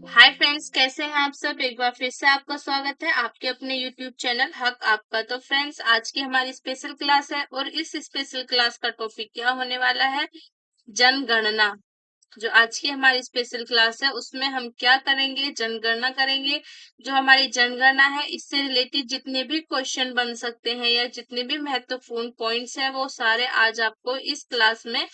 Hi friends, कैसे हैं आप सब। एक बार फिर से आपका स्वागत है आपके अपने यूट्यूब चैनल हक आपका। तो फ्रेंड्स, आज की हमारी स्पेशल क्लास है और इस स्पेशल क्लास का टॉपिक क्या होने वाला है, जनगणना। जो आज की हमारी स्पेशल क्लास है उसमें हम क्या करेंगे, जनगणना करेंगे। जो हमारी जनगणना है इससे रिलेटेड जितने भी क्वेश्चन बन सकते हैं या जितने भी महत्वपूर्ण पॉइंट्स हैं वो सारे आज आपको इस क्लास में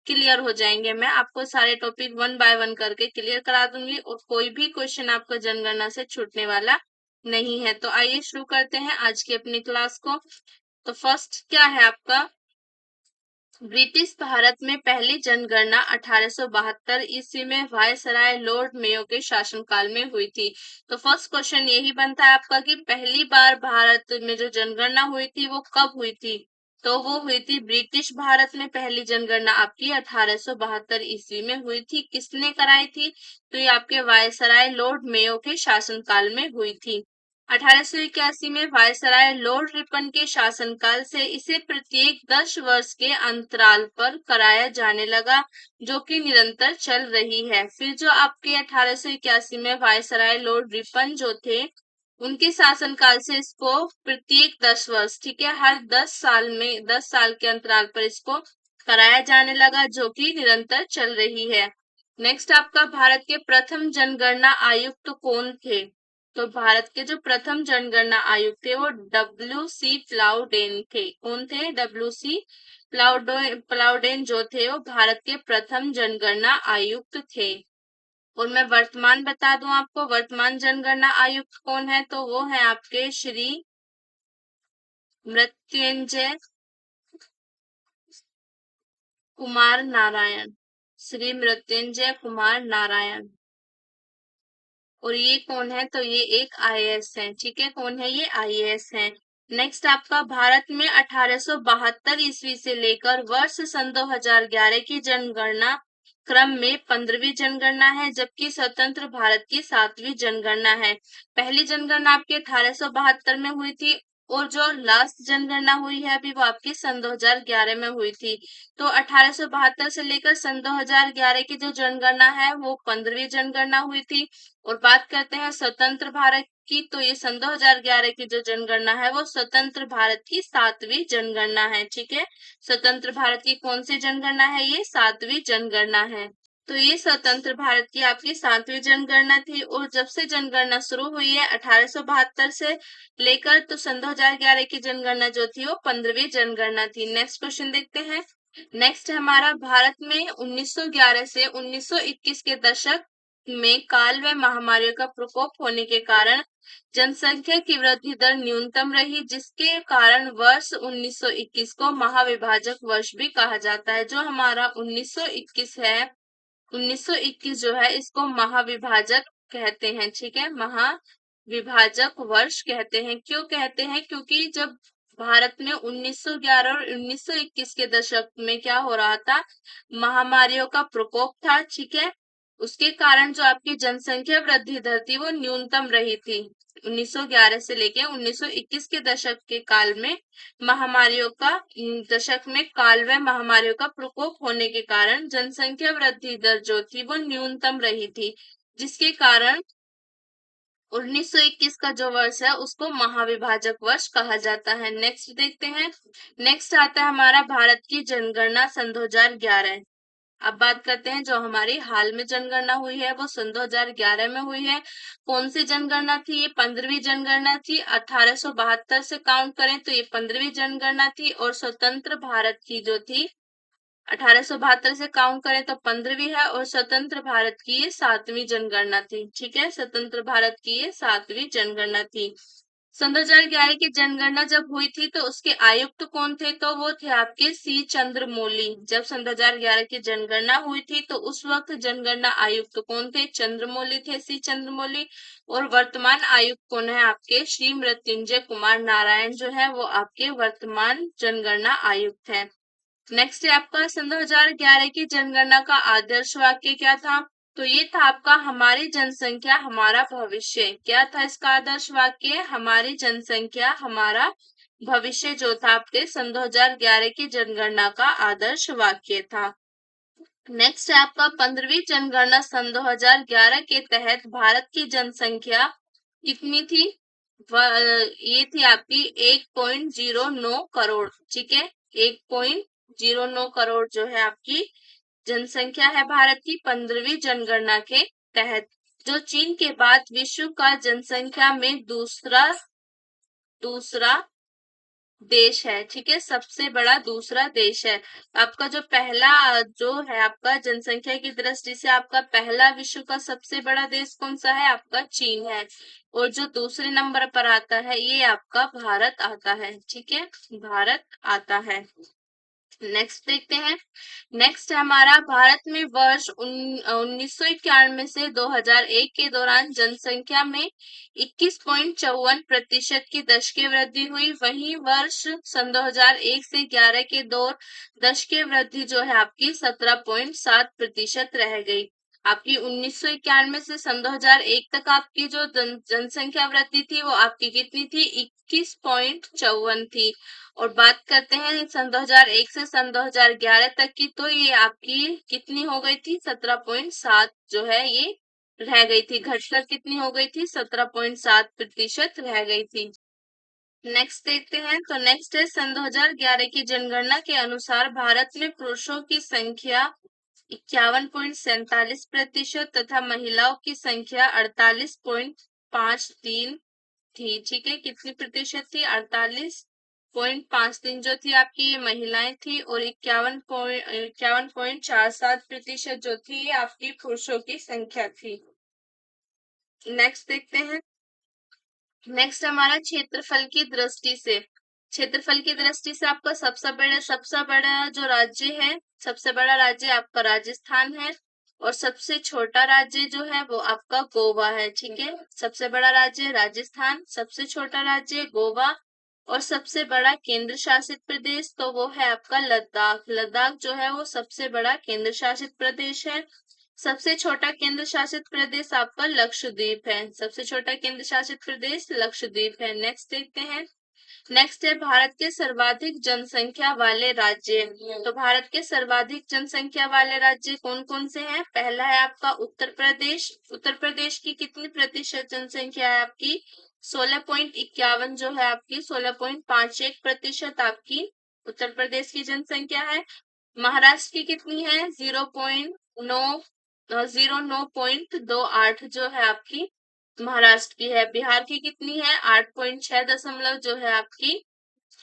क्लियर हो जाएंगे। मैं आपको सारे टॉपिक वन बाय वन करके क्लियर करा दूंगी और कोई भी क्वेश्चन आपका जनगणना से छूटने वाला नहीं है। तो आइए शुरू करते हैं आज की अपनी क्लास को। तो फर्स्ट क्या है आपका, ब्रिटिश भारत में पहली जनगणना 1872 ईस्वी में वायसराय लॉर्ड मेयो के शासनकाल में हुई थी। तो फर्स्ट क्वेश्चन यही बनता है आपका कि पहली बार भारत में जो जनगणना हुई थी वो कब हुई थी। तो वो हुई थी ब्रिटिश भारत में पहली जनगणना आपकी 1872 ईस्वी में हुई थी। किसने कराई थी, तो ये आपके वायसराय लॉर्ड मेयो के शासनकाल में हुई थी। 1881 में वायसराय लॉर्ड रिपन के शासनकाल से इसे प्रत्येक 10 वर्ष के अंतराल पर कराया जाने लगा, जो कि निरंतर चल रही है। फिर जो आपके 1881 में वायसराय लॉर्ड रिपन जो थे उनके शासनकाल से इसको प्रत्येक 10 वर्ष, ठीक है, हर 10 साल में 10 साल के अंतराल पर इसको कराया जाने लगा, जो कि निरंतर चल रही है। नेक्स्ट आपका, भारत के प्रथम जनगणना आयुक्त कौन थे। तो भारत के जो प्रथम जनगणना आयुक्त थे वो डब्ल्यू.सी. प्लाउडेन थे। कौन थे, डब्ल्यू.सी. प्लाउडेन जो थे वो भारत के प्रथम जनगणना आयुक्त थे। और मैं वर्तमान बता दूं आपको, वर्तमान जनगणना आयुक्त कौन है, तो वो है आपके श्री मृत्युंजय कुमार नारायण। श्री मृत्युंजय कुमार नारायण। और ये कौन है, तो ये एक आईएएस है, ठीक है। कौन है ये, आईएएस है। नेक्स्ट आपका, भारत में 1872 ईस्वी से लेकर वर्ष सन 2011 की जनगणना क्रम में 15वीं जनगणना है, जबकि स्वतंत्र भारत की 7वीं जनगणना है। पहली जनगणना आपकी 1872 में हुई थी और जो लास्ट जनगणना हुई है अभी वो आपकी सन 2011 में हुई थी। तो 1872 से लेकर सन 2011 की जो जनगणना है वो 15वीं जनगणना हुई थी। और बात करते हैं स्वतंत्र भारत की, तो ये सन 2011 की जो जनगणना है वो स्वतंत्र भारत की 7वीं जनगणना है, ठीक है। स्वतंत्र भारत की कौन सी जनगणना है, ये 7वीं जनगणना है। तो ये स्वतंत्र भारत की आपकी 7वीं जनगणना थी और जब से जनगणना शुरू हुई है 1872 से लेकर, तो सन 2011 की जनगणना जो थी वो 15वीं जनगणना थी। नेक्स्ट क्वेश्चन देखते हैं। नेक्स्ट हमारा, भारत में 1911 से 1921 के दशक में काल व महामारियों का प्रकोप होने के कारण जनसंख्या की वृद्धि दर न्यूनतम रही, जिसके कारण वर्ष 1921 को महाविभाजक वर्ष भी कहा जाता है। जो हमारा 1921 है, 1921 जो है इसको महाविभाजक कहते हैं, ठीक है। महाविभाजक वर्ष कहते हैं। क्यों कहते हैं, क्योंकि जब भारत में 1911 और 1921 के दशक में क्या हो रहा था, महामारियों का प्रकोप था, ठीक है। उसके कारण जो आपकी जनसंख्या वृद्धि दर थी वो न्यूनतम रही थी। 1911 से लेके 1921 के दशक के काल में महामारियों का दशक में काल व महामारियों का प्रकोप होने के कारण जनसंख्या वृद्धि दर जो थी वो न्यूनतम रही थी, जिसके कारण 1921 का जो वर्ष है उसको महाविभाजक वर्ष कहा जाता है। नेक्स्ट देखते हैं। नेक्स्ट आता है हमारा, भारत की जनगणना सन 2011। अब बात करते हैं जो हमारी हाल में जनगणना हुई है वो सन 2011 में हुई है। कौन सी जनगणना थी, ये 15वीं जनगणना थी। 1872 से काउंट करें तो ये 15वीं जनगणना थी और स्वतंत्र भारत की जो थी 1872 से काउंट करें तो 15वीं है और स्वतंत्र भारत की ये 7वीं जनगणना थी, ठीक है। स्वतंत्र भारत की ये 7वीं जनगणना थी। सन 2011 की जनगणना जब हुई थी तो उसके आयुक्त कौन थे, तो वो थे आपके सी चंद्रमौली। जब सन 2011 की जनगणना हुई थी तो उस वक्त जनगणना आयुक्त कौन थे, चंद्रमौली थे, सी चंद्रमौली। और वर्तमान आयुक्त कौन है, आपके श्री मृत्युंजय कुमार नारायण जो है वो आपके वर्तमान जनगणना आयुक्त है। नेक्स्ट है आपका, सन 2011 की जनगणना का आदर्श वाक्य क्या था, तो ये था आपका, हमारी जनसंख्या हमारा भविष्य। क्या था इसका आदर्श वाक्य, हमारी जनसंख्या हमारा भविष्य, जो था आपके सन 2011 की जनगणना का आदर्श वाक्य था। नेक्स्ट है आपका 15वीं जनगणना सन 2011 के तहत भारत की जनसंख्या कितनी थी? ये थी आपकी 1.09 करोड़। ठीक है, 1.09 करोड़ जो है आपकी जनसंख्या है भारत की 15वीं जनगणना के तहत, जो चीन के बाद विश्व का जनसंख्या में दूसरा देश है। ठीक है, सबसे बड़ा दूसरा देश है। आपका जो पहला जो है आपका जनसंख्या की दृष्टि से आपका पहला विश्व का सबसे बड़ा देश कौन सा है? आपका चीन है। और जो दूसरे नंबर पर आता है ये आपका भारत आता है। ठीक है, भारत आता है। नेक्स्ट देखते हैं। नेक्स्ट है हमारा भारत में वर्ष 1991 से 2001 के दौरान जनसंख्या में 21.54% की दशकीय वृद्धि हुई। वहीं वर्ष सन 2001 से 11 के दौर दशकीय वृद्धि जो है आपकी 17.7% रह गई। आपकी 1991 से सन 2001 तक आपकी जो जनसंख्या वृद्धि थी वो आपकी कितनी थी? 21.54 थी। और बात करते हैं सन 2001 से सन 2011 तक की, तो ये आपकी कितनी हो गई थी? 17.7 जो है ये रह गई थी, घटकर कितनी हो गई थी? 17.7% रह गई थी। नेक्स्ट देखते हैं। तो नेक्स्ट है सन 2011 की जनगणना के अनुसार भारत में पुरुषों की संख्या 51.47% तथा महिलाओं की संख्या 48.53 थी। ठीक है, कितनी प्रतिशत थी? 48.53 जो थी आपकी ये महिलाएं थी, और 51.47% जो थी ये आपकी पुरुषों की संख्या थी। नेक्स्ट देखते हैं। नेक्स्ट हमारा क्षेत्रफल की दृष्टि से, क्षेत्रफल की दृष्टि से आपका सबसे बड़ा जो राज्य है, सबसे बड़ा राज्य आपका राजस्थान है, और सबसे छोटा राज्य जो है वो आपका गोवा है। ठीक है, सबसे बड़ा राज्य राजस्थान, सबसे छोटा राज्य गोवा, और सबसे बड़ा केंद्र शासित प्रदेश तो वो है आपका लद्दाख। लद्दाख जो है वो सबसे बड़ा केंद्र शासित प्रदेश है। सबसे छोटा केंद्र शासित प्रदेश आपका लक्षद्वीप है। सबसे छोटा केंद्र शासित प्रदेश लक्षद्वीप है। नेक्स्ट देखते हैं। नेक्स्ट है भारत के सर्वाधिक जनसंख्या वाले राज्य। तो भारत के सर्वाधिक जनसंख्या वाले राज्य कौन कौन से हैं? पहला है आपका उत्तर प्रदेश। उत्तर प्रदेश की कितनी प्रतिशत जनसंख्या है आपकी? 16.51 जो है आपकी 16.51% आपकी उत्तर प्रदेश की जनसंख्या है। महाराष्ट्र की कितनी है? 0.28 जो है आपकी महाराष्ट्र की है। बिहार की कितनी है? 8.6 जो है आपकी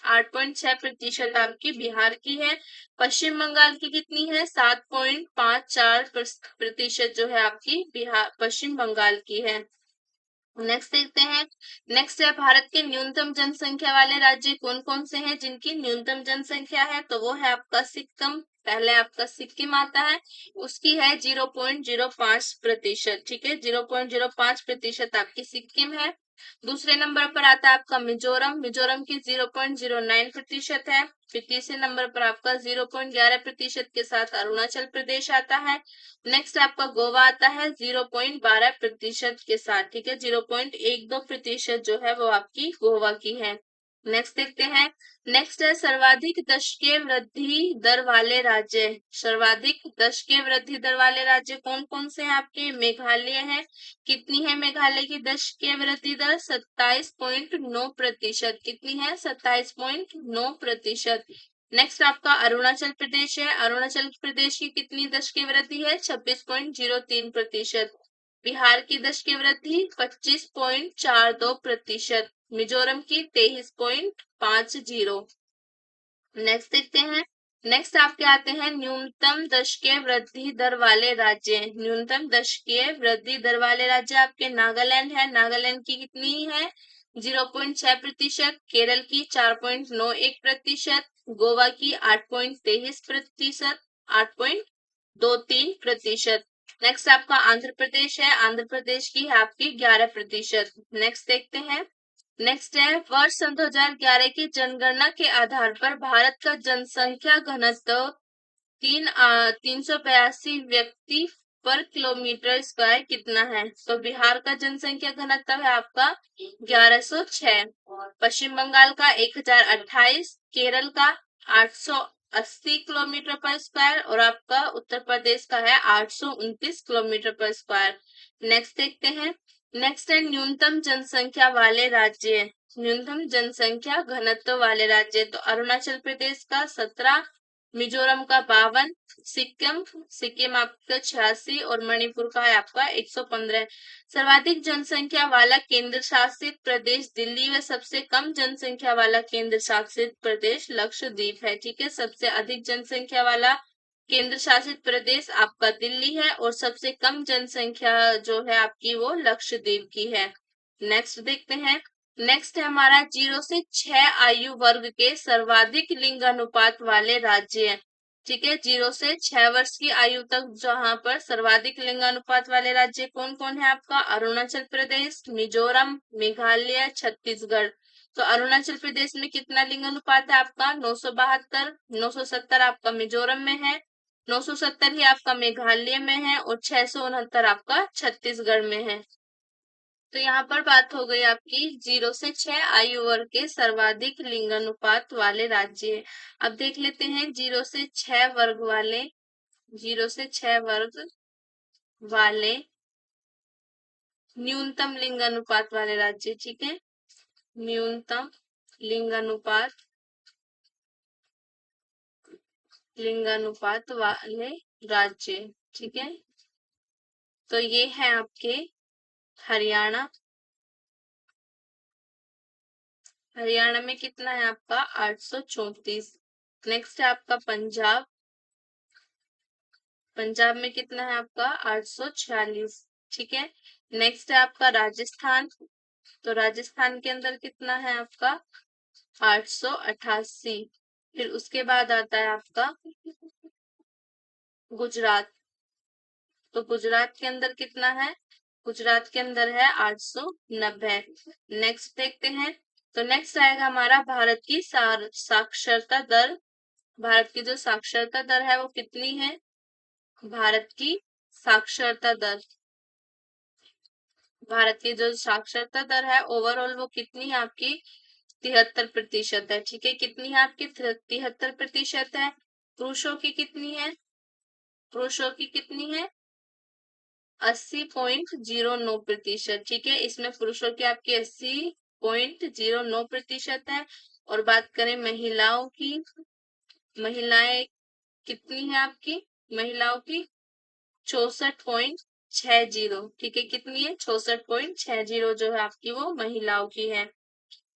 8.6% आपकी बिहार की है। पश्चिम बंगाल की कितनी है? 7.54% जो है आपकी बिहार पश्चिम बंगाल की है। नेक्स्ट देखते हैं। नेक्स्ट है भारत के न्यूनतम जनसंख्या वाले राज्य कौन कौन से हैं जिनकी न्यूनतम जनसंख्या है? तो वो है आपका सिक्किम। पहले आपका सिक्किम आता है, उसकी है 0.05%। ठीक है, 0.05% आपकी सिक्किम है। दूसरे नंबर पर आता है आपका मिजोरम। मिजोरम की 0.09% है। फिर तीसरे नंबर पर आपका 0.11% के साथ अरुणाचल प्रदेश आता है। नेक्स्ट आपका गोवा आता है 0.12% के साथ। ठीक है, 0.12% जो है वो आपकी गोवा की है। नेक्स्ट देखते हैं। नेक्स्ट है सर्वाधिक दशकीय वृद्धि दर वाले राज्य। सर्वाधिक दशकीय वृद्धि दर वाले राज्य कौन कौन से हैं आपके? मेघालय है। कितनी है मेघालय की दशकीय वृद्धि दर? 27.9%। कितनी है? 27.9%। नेक्स्ट आपका अरुणाचल प्रदेश है। अरुणाचल प्रदेश की कितनी दशकीय वृद्धि है? 26.03%। बिहार की दशकीय वृद्धि 25.42%। मिजोरम की 23.50। नेक्स्ट देखते हैं। नेक्स्ट आपके आते हैं न्यूनतम दशकीय वृद्धि दर वाले राज्य। न्यूनतम दशकीय वृद्धि दर वाले राज्य आपके नागालैंड है। नागालैंड की कितनी है? 0.6%। केरल की 4.91%। गोवा की 8.23%। 8.23%। नेक्स्ट आपका आंध्र प्रदेश है। आंध्र प्रदेश की है आपकी 11%। नेक्स्ट देखते हैं। नेक्स्ट है वर्ष सन 2011 की जनगणना के आधार पर भारत का जनसंख्या घनत्व 382 व्यक्ति पर किलोमीटर स्क्वायर कितना है? तो बिहार का जनसंख्या घनत्व है आपका 1106, पश्चिम बंगाल का 1028, केरल का 80 किलोमीटर पर स्क्वायर और आपका उत्तर प्रदेश का है 829 किलोमीटर पर स्क्वायर। नेक्स्ट देखते हैं। नेक्स्ट है न्यूनतम जनसंख्या वाले राज्य। न्यूनतम जनसंख्या घनत्व वाले राज्य, तो अरुणाचल प्रदेश का 17, मिजोरम का 52, सिक्किम आपका 86 और मणिपुर का है आपका 115। सर्वाधिक जनसंख्या वाला केंद्र शासित प्रदेश दिल्ली व सबसे कम जनसंख्या वाला केंद्र शासित प्रदेश लक्षद्वीप है। ठीक है, सबसे अधिक जनसंख्या वाला केंद्र शासित प्रदेश आपका दिल्ली है और सबसे कम जनसंख्या जो है आपकी वो लक्षद्वीप की है। नेक्स्ट देखते हैं। नेक्स्ट है हमारा 0 से 6 आयु वर्ग के सर्वाधिक लिंगानुपात वाले राज्य। ठीक है, 0 से 6 वर्ष की आयु तक जहां पर सर्वाधिक लिंगानुपात वाले राज्य कौन कौन है आपका? अरुणाचल प्रदेश, मिजोरम, मेघालय, छत्तीसगढ़। तो अरुणाचल प्रदेश में कितना लिंगानुपात है आपका? 972, 970 आपका मिजोरम में है, 970 ही आपका मेघालय में है और 669 आपका छत्तीसगढ़ में है। तो यहाँ पर बात हो गई आपकी 0 से 6 आयु वर्ग के सर्वाधिक लिंगानुपात वाले राज्य। अब देख लेते हैं 0 से 6 वर्ग वाले, 0 से 6 वर्ग वाले न्यूनतम लिंगानुपात वाले राज्य। ठीक है, न्यूनतम लिंगानुपात वाले राज्य। ठीक है, तो ये है आपके हरियाणा। हरियाणा में कितना है आपका? 834। नेक्स्ट है आपका पंजाब। पंजाब में कितना है आपका? 846। ठीक है, नेक्स्ट है आपका राजस्थान। तो राजस्थान के अंदर कितना है आपका? 888। फिर उसके बाद आता है आपका गुजरात। तो गुजरात के अंदर कितना है? गुजरात के अंदर है 890। नेक्स्ट देखते हैं। तो नेक्स्ट आएगा हमारा भारत की साक्षरता दर। भारत की जो साक्षरता दर है वो कितनी है? भारत की साक्षरता दर, भारत की जो साक्षरता दर है ओवरऑल वो कितनी है आपकी? 73% है। ठीक है, कितनी है आपकी? 73% है। पुरुषों की कितनी है? पुरुषों की कितनी है? 80.09%। ठीक है, इसमें पुरुषों की आपकी 80.09% है। और बात करें महिलाओं की, महिलाएं कितनी है आपकी? महिलाओं की 64.60। ठीक है, कितनी है? 64.60 जो है आपकी वो महिलाओं की है।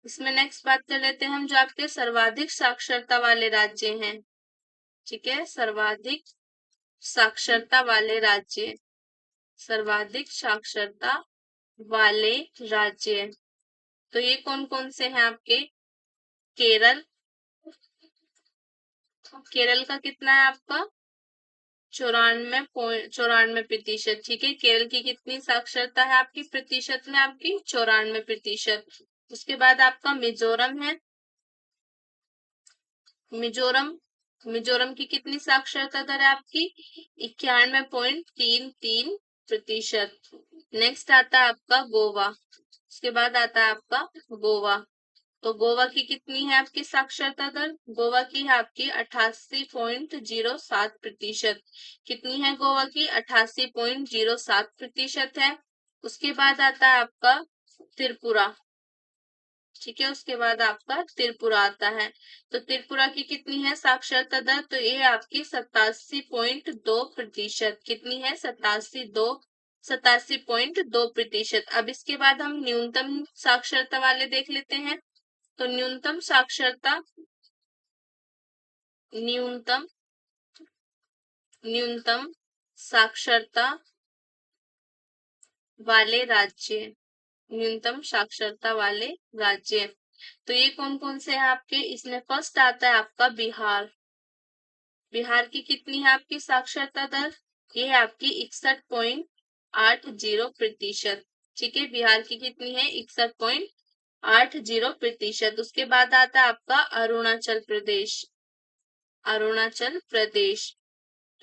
इसमें नेक्स्ट बात कर लेते हैं हम जो आपके सर्वाधिक साक्षरता वाले राज्य हैं। ठीक है, सर्वाधिक साक्षरता वाले राज्य, सर्वाधिक साक्षरता वाले राज्य। तो ये कौन कौन से हैं आपके? केरल। केरल का कितना है आपका? 94.94%। ठीक है, केरल की कितनी साक्षरता है आपकी प्रतिशत में? आपकी 94%। उसके बाद आपका मिजोरम है। मिजोरम, मिजोरम की कितनी साक्षरता दर है आपकी? 91.33%। नेक्स्ट आता है आपका गोवा। उसके बाद आता है आपका गोवा। तो गोवा की कितनी है आपकी साक्षरता दर? गोवा की है आपकी 88.07%। कितनी है गोवा की? 88.07% है। उसके बाद आता है आपका त्रिपुरा। ठीक है, उसके बाद आपका त्रिपुरा आता है। तो त्रिपुरा की कितनी है साक्षरता दर? तो ये आपकी 87.2%। कितनी है? 87.2%। अब इसके बाद हम न्यूनतम साक्षरता वाले देख लेते हैं। तो न्यूनतम साक्षरता, न्यूनतम न्यूनतम साक्षरता वाले राज्य, न्यूनतम साक्षरता वाले राज्य। तो ये कौन कौन से हैं आपके? इसमें फर्स्ट आता है आपका बिहार। बिहार की कितनी है आपकी साक्षरता दर? ये है आपकी 61.80%। ठीक है, बिहार की कितनी है? 61.80%। उसके बाद आता है आपका अरुणाचल प्रदेश। अरुणाचल प्रदेश,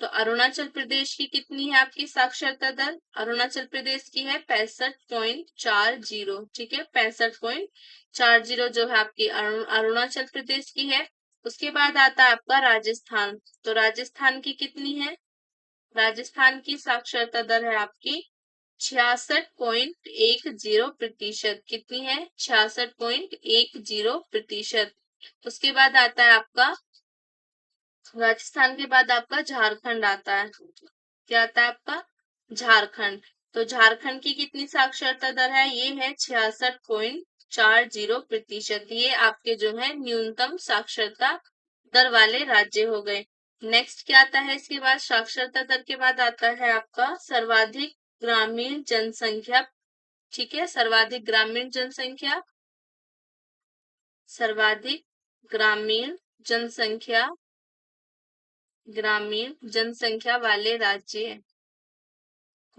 तो अरुणाचल प्रदेश की कितनी है आपकी साक्षरता दर? अरुणाचल प्रदेश की है 65.40। ठीक है, 65.40 जो है आपकी अरुणाचल प्रदेश की है। उसके बाद आता है आपका राजस्थान। तो राजस्थान की कितनी है? राजस्थान की साक्षरता दर है आपकी 66.10%। कितनी है? 66.10%। उसके बाद आता है आपका राजस्थान के बाद आपका झारखंड आता है। क्या आता है आपका? झारखंड। तो झारखंड की कितनी साक्षरता दर है? ये है 66.40%। ये आपके जो है न्यूनतम साक्षरता दर वाले राज्य हो गए। नेक्स्ट क्या आता है इसके बाद? साक्षरता दर के बाद आता है आपका सर्वाधिक ग्रामीण जनसंख्या। ठीक है, सर्वाधिक ग्रामीण जनसंख्या, सर्वाधिक ग्रामीण जनसंख्या, ग्रामीण जनसंख्या वाले राज्य,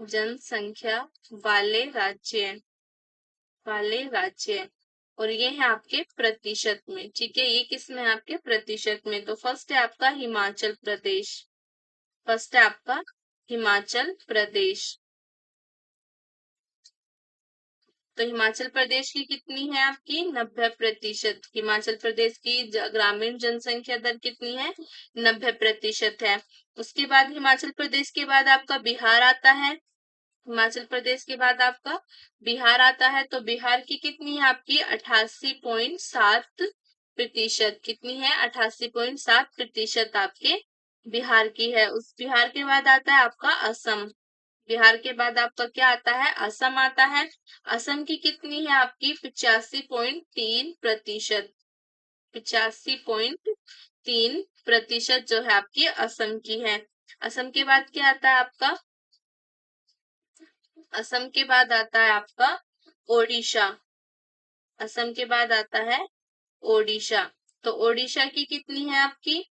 जनसंख्या वाले राज्य, वाले राज्य। और ये है आपके प्रतिशत में। ठीक है, ये किस में है? आपके प्रतिशत में। तो फर्स्ट है आपका हिमाचल प्रदेश। फर्स्ट है आपका हिमाचल प्रदेश। तो हिमाचल प्रदेश की कितनी है? आपकी 90%। हिमाचल प्रदेश की ग्रामीण जनसंख्या दर कितनी है? 90% है। उसके बाद हिमाचल प्रदेश के बाद आपका बिहार आता है। हिमाचल प्रदेश के बाद आपका बिहार आता है। तो बिहार की कितनी है? आपकी 88.7%। कितनी है? 88.7% आपके बिहार की है। उस बिहार के बाद आता है आपका असम। बिहार के बाद आपका क्या आता है? असम आता है। असम की कितनी है? आपकी 85.3%। 85.3% जो है आपकी असम की है। असम के बाद क्या आता है आपका? असम के बाद आता है आपका ओडिशा। असम के बाद आता है ओडिशा। तो ओडिशा की कितनी है आपकी?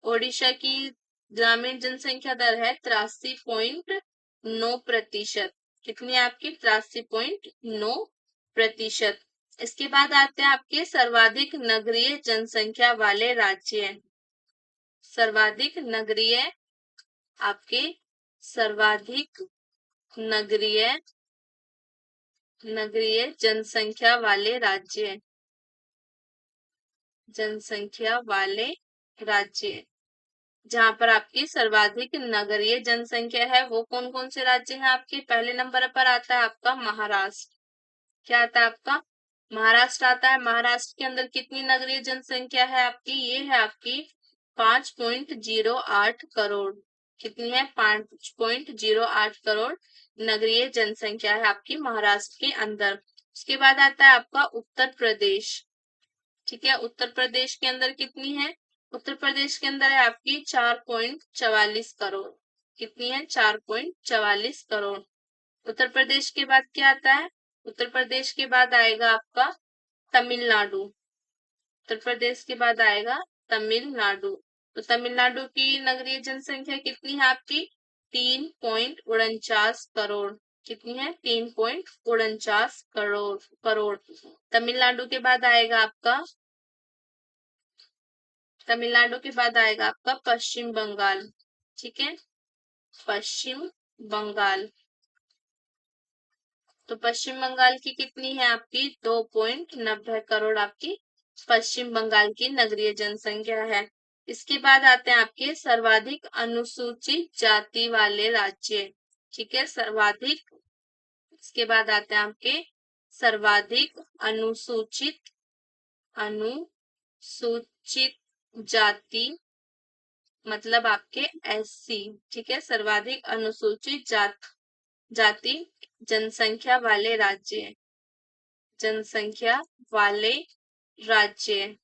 ओडिशा की ग्रामीण जनसंख्या दर है 83.9%। कितनी है आपकी? 83.9%। इसके बाद आते हैं आपके सर्वाधिक नगरीय जनसंख्या वाले राज्य। सर्वाधिक नगरीय, आपके सर्वाधिक नगरीय, नगरीय जनसंख्या वाले राज्य, जनसंख्या वाले राज्य। जहां पर आपकी सर्वाधिक नगरीय जनसंख्या है वो कौन कौन से राज्य हैं आपके? पहले नंबर पर आता है आपका महाराष्ट्र। क्या आता है आपका? महाराष्ट्र आता है। महाराष्ट्र के अंदर कितनी नगरीय जनसंख्या है आपकी? ये है आपकी 5.08 करोड़। कितनी है? 5.08 करोड़ नगरीय जनसंख्या है आपकी महाराष्ट्र के अंदर। उसके बाद आता है आपका उत्तर प्रदेश। ठीक है, उत्तर प्रदेश के अंदर कितनी है? उत्तर प्रदेश के अंदर है आपकी 4.44 करोड़। कितनी है? 4.44 करोड़। उत्तर प्रदेश के बाद क्या आता है? उत्तर प्रदेश के बाद आएगा आपका तमिलनाडु। उत्तर प्रदेश के बाद आएगा तमिलनाडु। तो तमिलनाडु की नगरीय जनसंख्या कितनी है आपकी? 3.49 करोड़। कितनी है? 3.49 करोड़ करोड़। तमिलनाडु के बाद आएगा आपका, तमिलनाडु के बाद आएगा आपका पश्चिम बंगाल। ठीक है, पश्चिम बंगाल। तो पश्चिम बंगाल की कितनी है आपकी? 2.90 करोड़ आपकी पश्चिम बंगाल की नगरीय जनसंख्या है। इसके बाद आते हैं आपके सर्वाधिक अनुसूचित जाति वाले राज्य। ठीक है, सर्वाधिक। इसके बाद आते हैं आपके सर्वाधिक अनुसूचित, अनुसूचित जाति, मतलब आपके एससी। ठीक है, सर्वाधिक अनुसूचित जाति जनसंख्या वाले राज्य, जनसंख्या वाले राज्य।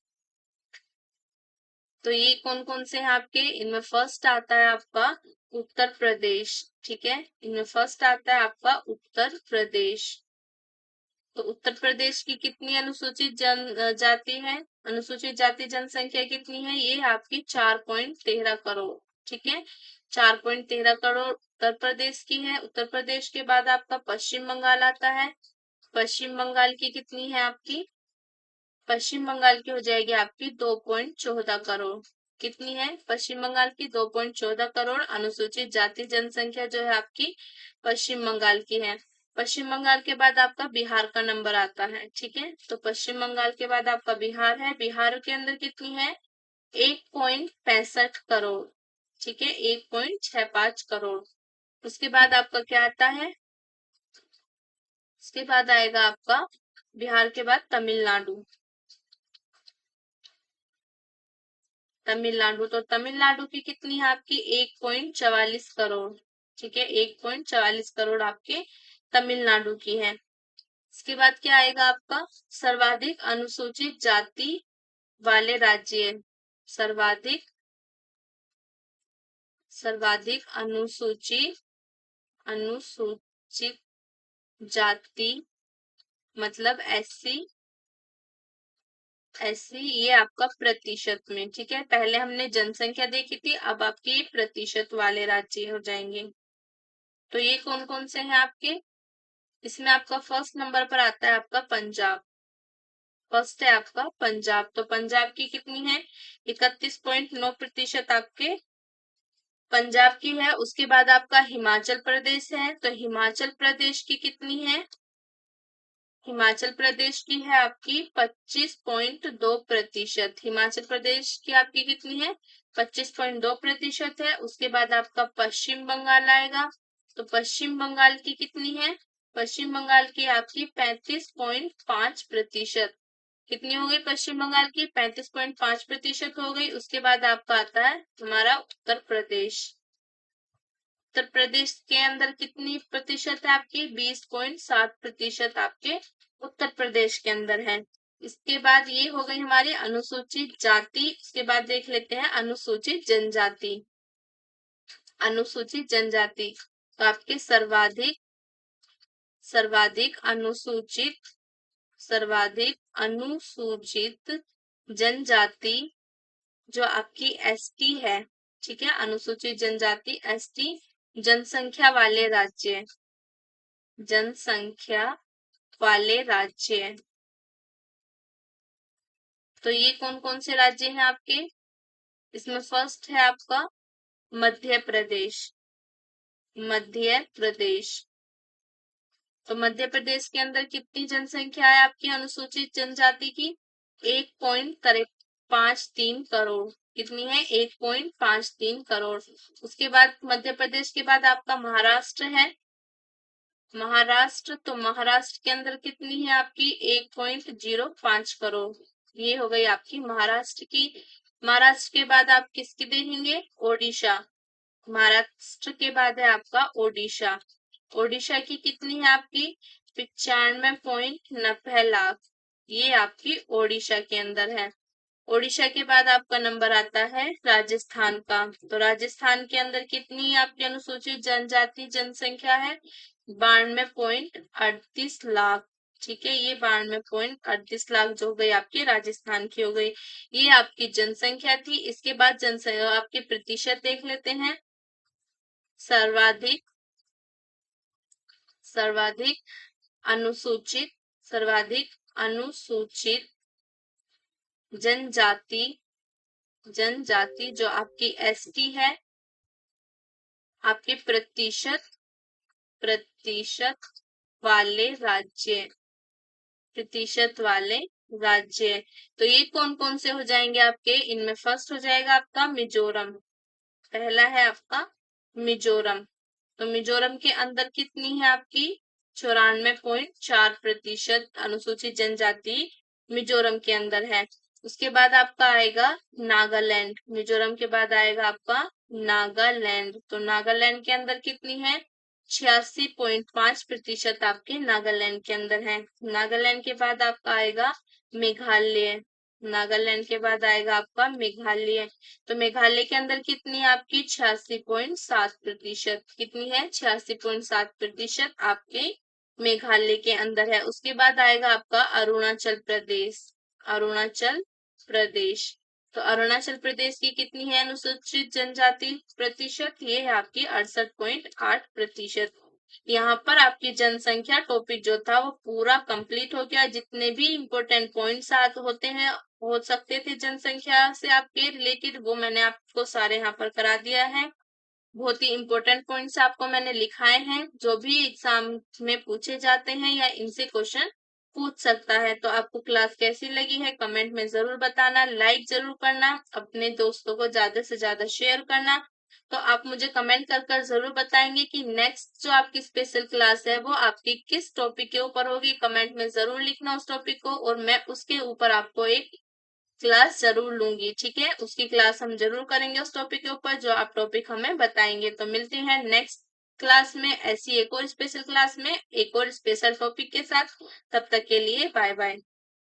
तो ये कौन कौन से हैं आपके? इनमें फर्स्ट आता है आपका उत्तर प्रदेश। ठीक है, इनमें फर्स्ट आता है आपका उत्तर प्रदेश। तो उत्तर प्रदेश की कितनी अनुसूचित जाति है? अनुसूचित जाति जनसंख्या कितनी है? ये आपकी 4.13 करोड़। ठीक है, 4.13 करोड़ उत्तर प्रदेश की है। उत्तर प्रदेश के बाद आपका पश्चिम बंगाल आता है। पश्चिम बंगाल की कितनी है आपकी? पश्चिम बंगाल की हो जाएगी आपकी 2.14 करोड़। कितनी है? पश्चिम बंगाल की 2.14 करोड़ अनुसूचित जाति जनसंख्या जो है आपकी पश्चिम बंगाल की है। पश्चिम बंगाल के बाद आपका बिहार का नंबर आता है। ठीक है, तो पश्चिम बंगाल के बाद आपका बिहार है। बिहार के अंदर कितनी है? 1.65 करोड़, ठीक है, 1.65 करोड़। उसके बाद आपका क्या आता है, उसके बाद आएगा आपका बिहार के बाद तमिलनाडु। तमिलनाडु, तो तमिलनाडु की कितनी है आपकी 1.44 करोड़, ठीक है, 1.44 करोड़ आपके तमिलनाडु की है। इसके बाद क्या आएगा आपका सर्वाधिक अनुसूचित जाति वाले राज्य, सर्वाधिक सर्वाधिक अनुसूचित जाति मतलब एससी ये आपका प्रतिशत में, ठीक है, पहले हमने जनसंख्या देखी थी, अब आपके प्रतिशत वाले राज्य हो जाएंगे। तो ये कौन कौन से हैं आपके, इसमें आपका फर्स्ट नंबर पर आता है आपका पंजाब, फर्स्ट है आपका पंजाब। तो पंजाब की कितनी है 31.9% आपके पंजाब की है। उसके बाद आपका हिमाचल प्रदेश है, तो हिमाचल प्रदेश की कितनी है, हिमाचल प्रदेश की है आपकी 25.2%, हिमाचल प्रदेश की आपकी कितनी है 25.2% है। उसके बाद आपका पश्चिम बंगाल आएगा, तो पश्चिम बंगाल की कितनी है, पश्चिम बंगाल की आपकी 35.5%, कितनी हो गई पश्चिम बंगाल की 35.5% हो गई। उसके बाद आपका आता है हमारा उत्तर प्रदेश, उत्तर प्रदेश के अंदर कितनी प्रतिशत है आपकी 20.7% आपके उत्तर प्रदेश के अंदर है। इसके बाद ये हो गई हमारी अनुसूचित जाति। उसके बाद देख लेते हैं अनुसूचित जनजाति, अनुसूचित जनजाति तो आपके सर्वाधिक अनुसूचित जनजाति जो आपकी एसटी है, ठीक है, अनुसूचित जनजाति एसटी जनसंख्या वाले राज्य, जनसंख्या वाले राज्य, तो ये कौन कौन से राज्य हैं आपके, इसमें फर्स्ट है आपका मध्य प्रदेश, मध्य प्रदेश। तो मध्य प्रदेश के अंदर कितनी जनसंख्या है आपकी अनुसूचित जनजाति की 1.53 करोड़, कितनी है 1.53 करोड़। उसके बाद मध्य प्रदेश के बाद आपका महाराष्ट्र है, महाराष्ट्र, तो महाराष्ट्र के अंदर कितनी है आपकी 1.05 करोड़, ये हो गई आपकी महाराष्ट्र की। महाराष्ट्र के बाद आप किसकी देखेंगे ओडिशा, महाराष्ट्र के बाद है आपका ओडिशा, ओडिशा की कितनी है आपकी 95.90 लाख, ये आपकी ओडिशा के अंदर है। ओडिशा के बाद आपका नंबर आता है राजस्थान का, तो राजस्थान के अंदर कितनी आपकी अनुसूचित जनजाति जनसंख्या है 92.38 लाख, ठीक है, ये 92.38 लाख जो हो गई आपकी राजस्थान की हो गई, ये आपकी जनसंख्या थी। इसके बाद जनसंख्या आपके प्रतिशत देख लेते हैं, सर्वाधिक सर्वाधिक अनुसूचित सर्वाधिक अनुसूचित जनजाति जनजाति जो आपकी एसटी है, आपके प्रतिशत वाले राज्य, प्रतिशत वाले राज्य, तो ये कौन कौन से हो जाएंगे आपके, इनमें फर्स्ट हो जाएगा आपका मिजोरम, पहला है आपका मिजोरम। तो मिजोरम के अंदर कितनी है आपकी 94.4% अनुसूचित जनजाति मिजोरम के अंदर है। उसके बाद आपका आएगा नागालैंड, मिजोरम के बाद आएगा आपका नागालैंड, तो नागालैंड के अंदर कितनी है 86.5% आपके नागालैंड के अंदर है। नागालैंड के बाद आपका आएगा मेघालय, नागालैंड के बाद आएगा आपका मेघालय, तो मेघालय के अंदर कितनी है आपकी 86.7%, कितनी है 86.7% आपके मेघालय के अंदर है। उसके बाद आएगा आपका अरुणाचल प्रदेश, अरुणाचल प्रदेश, तो अरुणाचल प्रदेश की कितनी है अनुसूचित जनजाति प्रतिशत, ये है आपकी 68.8%। यहाँ पर आपकी जनसंख्या टॉपिक जो था वो पूरा कंप्लीट हो गया, जितने भी इम्पोर्टेंट पॉइंट्स होते हैं हो सकते थे जनसंख्या से आपके रिलेटेड वो मैंने आपको सारे यहाँ पर करा दिया है। बहुत ही इम्पोर्टेंट पॉइंट्स आपको मैंने लिखाए हैं जो भी एग्जाम में पूछे जाते हैं या इनसे क्वेश्चन पूछ सकता है। तो आपको क्लास कैसी लगी है कमेंट में ज़रूर बताना, लाइक ज़रूर करना, अपने दोस्तों को ज़्यादा से ज़्यादा शेयर करना। तो आप मुझे कमेंट कर ज़रूर बताएंगे कि नेक्स्ट जो आपकी स्पेशल क्लास है वो आपकी किस टॉपिक के ऊपर होगी। कमेंट में ज़रूर लिखना उस टॉपिक को और मैं उसके ऊपर आपको एक क्लास ज़रूर लूँगी, ठीक है? उसकी क्लास हम ज़रूर करेंगे उस टॉपिक के ऊपर जो आप टॉपिक हमें बताएँगे। तो मिलते हैं नेक्स्ट क्लास में ऐसी एक और स्पेशल क्लास में, एक और स्पेशल टॉपिक के साथ। तब तक के लिए बाय-बाय।